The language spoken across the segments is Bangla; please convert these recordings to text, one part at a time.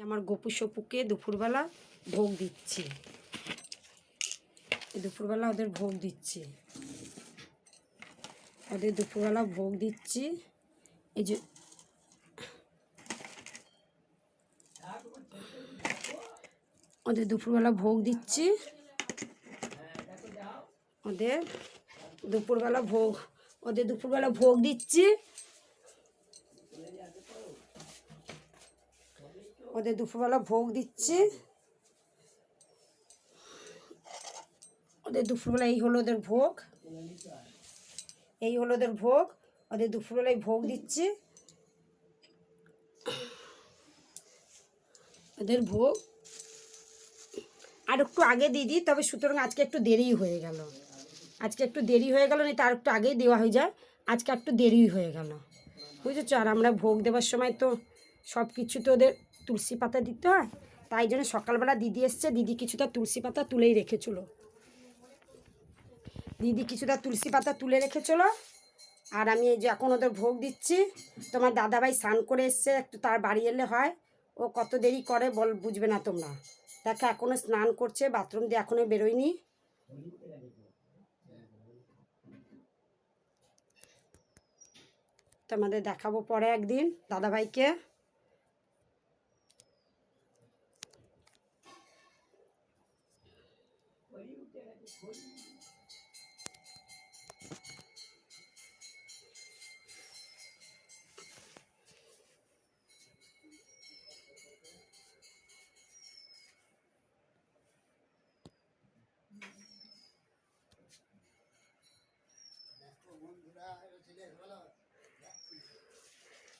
আমার গপু সপুকে দুপুরবেলা ভোগ দিচ্ছি, দুপুরবেলা ওদের ভোগ দিচ্ছি, ওদের দুপুরবেলা ভোগ দিচ্ছি। এই যে ওদের দুপুরবেলা ভোগ দিচ্ছি, ওদের দুপুরবেলা ভোগ দিচ্ছি, ওদের দুপুরবেলা ভোগ দিচ্ছি, ওদের দুপুরবেলা এই হলো ওদের ভোগ, এই হলো ওদের ভোগ, ওদের দুপুরবেলায় ভোগ দিচ্ছি, ওদের ভোগ আর একটু আগে দিয়ে দিই, তবে সুতরাং আজকে একটু দেরি হয়ে গেল, আজকে একটু দেরি হয়ে গেল, না তার একটু আগেই দেওয়া হয়ে যায়, আজকে একটু দেরি হয়ে গেল, বুঝেছো। আর আমরা ভোগ দেওয়ার সময় তো সব কিছু তো ওদের তুলসী পাতা দিতে হয়, তাই জন্য সকালবেলা দিদি এসছে, দিদি কিছুটা তুলসী পাতা তুলেই রেখেছিল, দিদি কিছুটা তুলসী পাতা তুলে রেখেছিল। আর আমি এই যে এখন ওদের ভোগ দিচ্ছি। তোমার দাদাভাই স্নান করে এসছে, একটু তার বাড়ি এলে হয়, ও কত দেরি করে বুঝবে না তোমরা। দেখো এখনও স্নান করছে, বাথরুম দিয়ে এখনও বেরোয়নি। তোমাদের দেখাবো পরে একদিন দাদাভাইকে।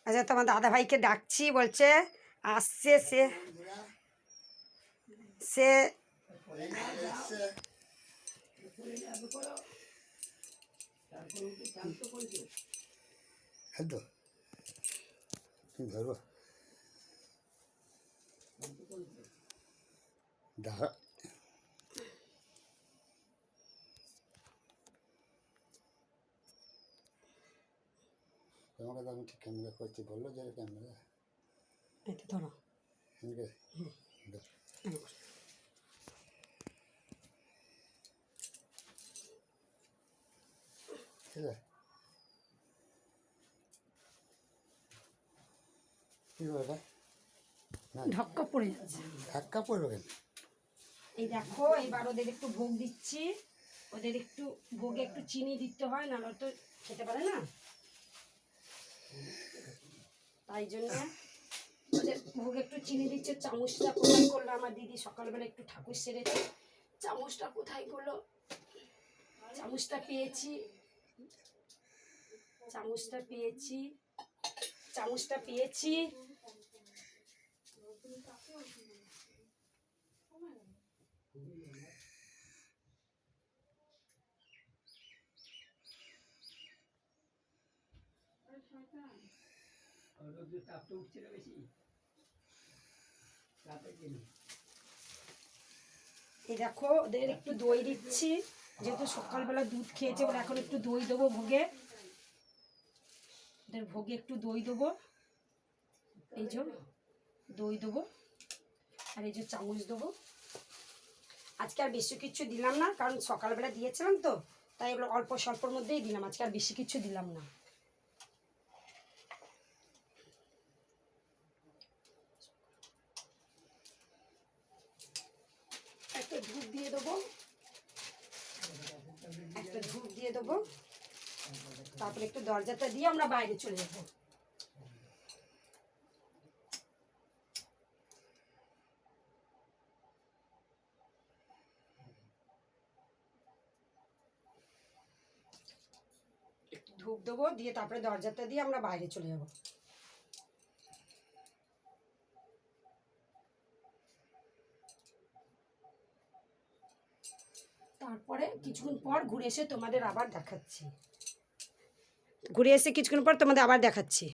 আচ্ছা, তোমার দাদাভাইকে ডাকছি, বলছে আসছে, সে সে তোমাকে তো আমি ঠিক ক্যামেরা করছি বললো যে ক্যামেরা এটা ধরো, ঠিক আছে। কী করবে ঢক্কা পড়ে যাচ্ছে, ধাক্কা পড়বে কেন? এই দেখো এবার ওদের একটু ভোগ দিচ্ছি, ওদের একটু ভোগে একটু চিনি দিতে হয়, না তো খেতে পারে না, তাই জন্য ওদের ভোগে একটু চিনি দিচ্ছে। চামচটা কোথায় করলো আমার দিদি, সকালবেলা একটু ঠাকুর সেরেছে, চামচটা কোথায় করলো, চামচটা পেয়েছি, চামচটা পেয়েছি, চামচটা পেয়েছি। এই দেখো ওদের একটু দই দিচ্ছি, যেহেতু সকালবেলা দুধ খেয়েছে, ওরা এখন একটু দই দেবো ভোগে, ওদের ভোগে একটু দই দেবো, এই যে দই দেবো, আর এই যে চামচ দেবো। আজকে আর বেশি কিছু দিলাম না, কারণ সকালবেলা দিয়েছিলাম তো, তাই এগুলো অল্প স্বল্পর মধ্যেই দিলাম, আজকে আর বেশি কিছু দিলাম না। একটা ধূপ দিয়ে দেবো, একটা ধূপ দিয়ে দেবো, তারপরে একটু দরজাটা দিয়ে আমরা বাইরে চলে যাবো। ধূপ দেবো, দিয়ে তারপরে দরজাটা দিয়ে আমরা বাইরে চলে যাব। তারপরে কিছুক্ষণ পর ঘুরে এসে তোমাদের আবার দেখাচ্ছি, ঘুরে এসে কিছুক্ষণ পর তোমাদের আবার দেখাচ্ছি।